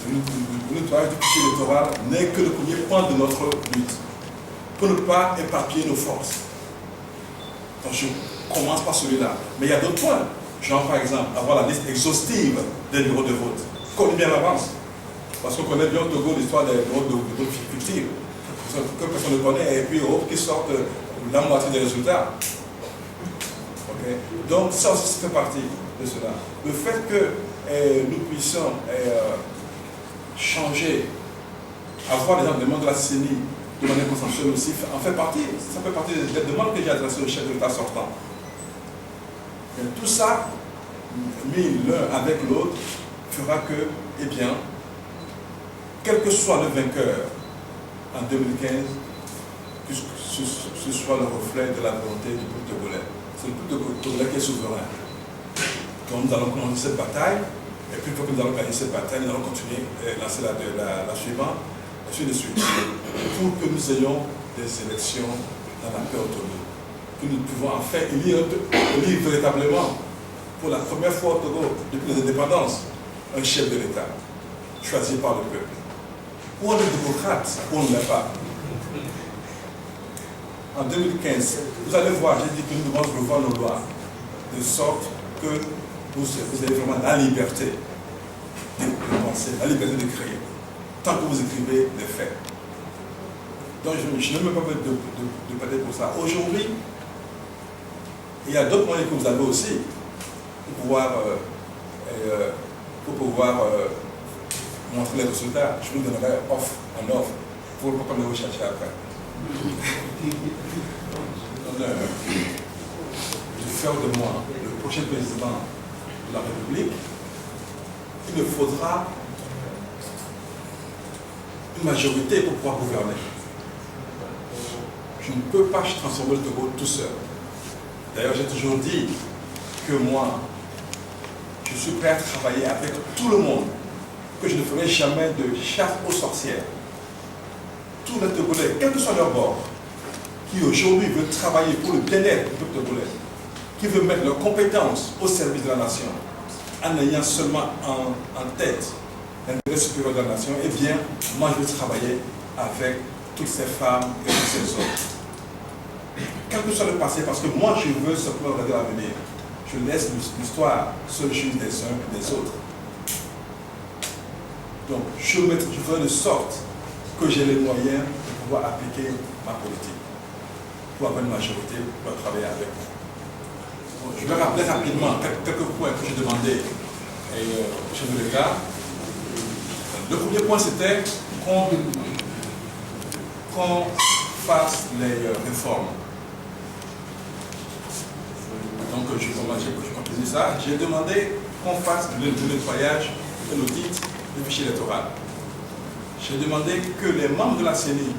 le nettoyage du fichier électoral n'est que le premier point de notre lutte, pour ne pas éparpiller nos forces. Donc je commence par celui-là. Mais il y a d'autres points. Genre par exemple, avoir la liste exhaustive des bureaux de vote. Qu'on bien l'avance. Parce qu'on connaît bien au Togo l'histoire des bureaux de vote fictifs. Que personne ne connaît, et puis qui sortent la moitié des résultats. Okay. Donc ça aussi fait partie de cela. Le fait que nous puissions changer, avoir des demandes de la CENI de manière consensuelle aussi, en fait partie. Ça fait partie des demandes que j'ai adressées au chef de l'État sortant. Et tout ça, mis l'un avec l'autre, fera que, eh bien, quel que soit le vainqueur en 2015, que ce soit le reflet de la volonté du peuple togolais. C'est le peuple togolais qui est souverain. Donc nous allons commencer cette bataille, et puis une fois que nous allons gagner cette bataille, nous allons continuer et lancer la suivante, et ainsi de suite, pour que nous ayons des élections dans la paix autonome. Que nous pouvons enfin élire véritablement, pour la première fois au Togo, depuis les indépendances, un chef de l'État, choisi par le peuple. Ou on est démocrate, ou on ne l'est pas. En 2015, vous allez voir, j'ai dit que nous devons revoir nos lois, de sorte que vous avez vraiment la liberté de penser, la liberté de créer, tant que vous écrivez des faits. Donc je ne me permets de parler pour ça. Aujourd'hui, il y a d'autres moyens que vous avez aussi pour pouvoir montrer les résultats. Je vous donnerai offre en offre pour ne pas vous chercher après. De faire de moi le prochain président de la République, il me faudra une majorité pour pouvoir gouverner. Je ne peux pas transformer le Togo tout seul. D'ailleurs, j'ai toujours dit que moi, je suis prêt à travailler avec tout le monde, que je ne ferai jamais de chasse aux sorcières. Tous les Togolais, quel que soit leur bord, qui aujourd'hui veulent travailler pour le bien-être du peuple togolais, qui veulent mettre leurs compétences au service de la nation, en ayant seulement en tête l'intérêt supérieur de la nation, eh bien, moi je vais travailler avec toutes ces femmes et tous ces hommes. Quel que soit le passé, parce que moi je veux simplement regarder l'avenir. Je laisse l'histoire seule juge des uns et des autres. Donc, je ferai de sorte que j'ai les moyens de pouvoir appliquer ma politique, pour avoir une majorité, pour travailler avec vous. Je vais rappeler rapidement quelques points que j'ai demandé au chef de l'État. Le premier point, c'était qu'on fasse les réformes. Donc, je continue ça. J'ai demandé qu'on fasse le nettoyage et l'audit du fichier électoral. J'ai demandé que les membres de la CENI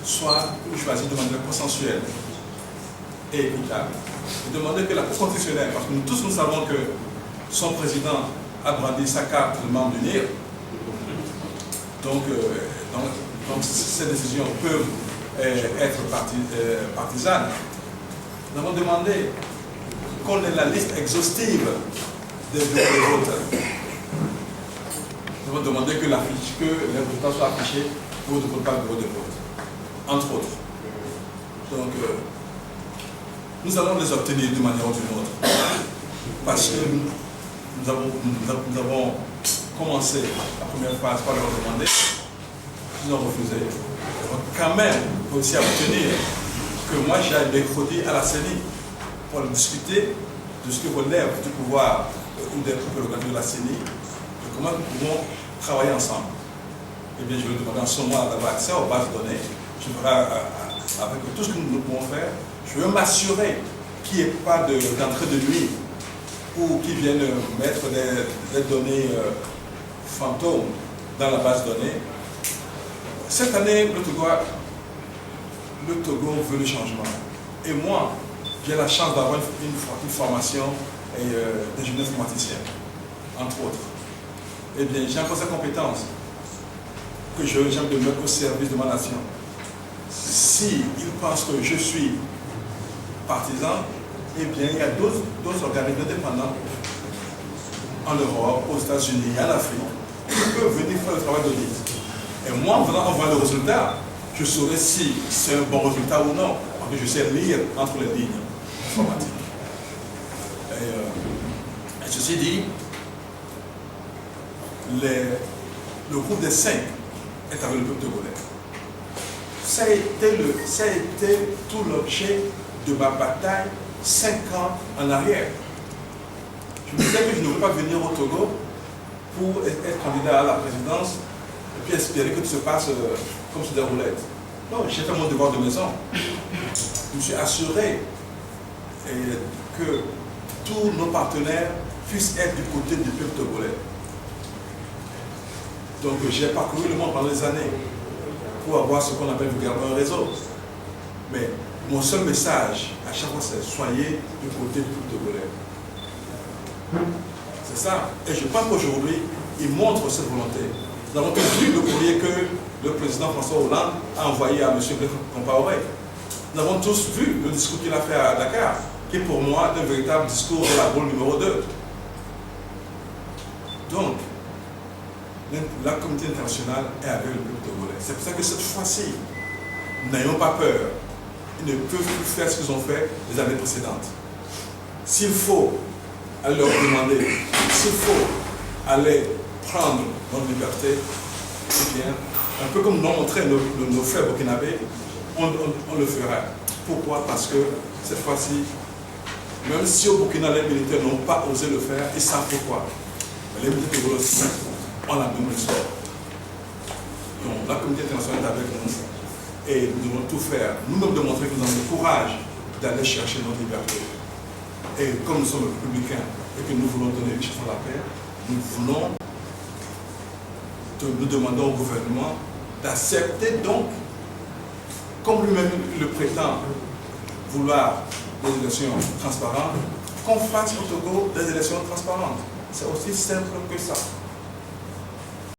soient choisis de manière consensuelle et équitable. J'ai demandé que la Cour constitutionnelle, parce que nous tous nous savons que son président a brandi sa carte de membre du NIR, donc ces décisions peuvent être partisanes. Nous avons demandé qu'on ait la liste exhaustive des bureaux de vote. Nous avons demandé que les résultats soient affichés pour ne pas bureau de vote, entre autres. Donc, nous allons les obtenir d'une manière ou d'une autre. Parce que nous avons commencé la première phase par leur demander, ils ont refusé. Nous avons quand même réussi à obtenir que moi j'aille mercredi à la CENI pour discuter de ce que relève du pouvoir ou des prérogatives de la CENI, de comment nous pouvons travailler ensemble. Eh bien, je vais demander en ce moment d'avoir accès aux bases de données. Je ferai avec tout ce que nous pouvons faire. Je veux m'assurer qu'il n'y ait pas d'entrée de nuit ou qu'ils viennent mettre des données fantômes dans la base de données. Cette année, le Togo veut le changement. Et moi, j'ai la chance d'avoir une formation d'ingénieur informaticien, entre autres. Eh bien, j'ai encore cette compétence que j'aime de mettre au service de ma nation. Si ils pensent que je suis partisan, eh bien, il y a d'autres organismes indépendants en Europe, aux États-Unis, en Afrique, qui peuvent venir faire le travail d'audit. Et moi, en venant voir le résultat, je saurai si c'est un bon résultat ou non. Parce que je sais lire entre les lignes informatiques. Et ceci dit, le groupe des 5 est avec le peuple togolais. Ça a été tout l'objet de ma bataille 5 ans en arrière. Je me disais que je ne voulais pas venir au Togo pour être candidat à la présidence et puis espérer que tout se passe comme sur des roulettes. Non, j'ai fait mon devoir de maison. Je me suis assuré que tous nos partenaires puissent être du côté du peuple togolais. Donc j'ai parcouru le monde pendant des années pour avoir ce qu'on appelle vulgairement un réseau. Mais mon seul message à chaque fois c'est soyez du côté du peuple togolais. C'est ça. Et je pense qu'aujourd'hui, il montre cette volonté. Nous avons tous vu le courrier que le président François Hollande a envoyé à M. Blaise Compaoré. Nous avons tous vu le discours qu'il a fait à Dakar, qui est pour moi un véritable discours de la rôle numéro 2. Donc, la communauté internationale est avec le peuple togolais. C'est pour ça que cette fois-ci, n'ayons pas peur. Ils ne peuvent plus faire ce qu'ils ont fait les années précédentes. S'il faut aller leur demander, s'il faut aller prendre notre liberté, eh bien, un peu comme nous l'ont montré nos frères burkinabés, on le fera. Pourquoi? Parce que cette fois-ci, même si au Burkina les militaires n'ont pas osé le faire, ils savent pourquoi. Mais les militaires togolais aussi ont la même leçon. Donc la communauté internationale est avec nous et nous devons tout faire, nous-mêmes démontrer que nous avons le courage d'aller chercher notre liberté. Et comme nous sommes républicains et que nous voulons donner une chance à la paix, nous demandons au gouvernement d'accepter donc, comme lui-même le prétend, vouloir des élections transparentes, qu'on fasse au Togo des élections transparentes. C'est aussi simple que ça.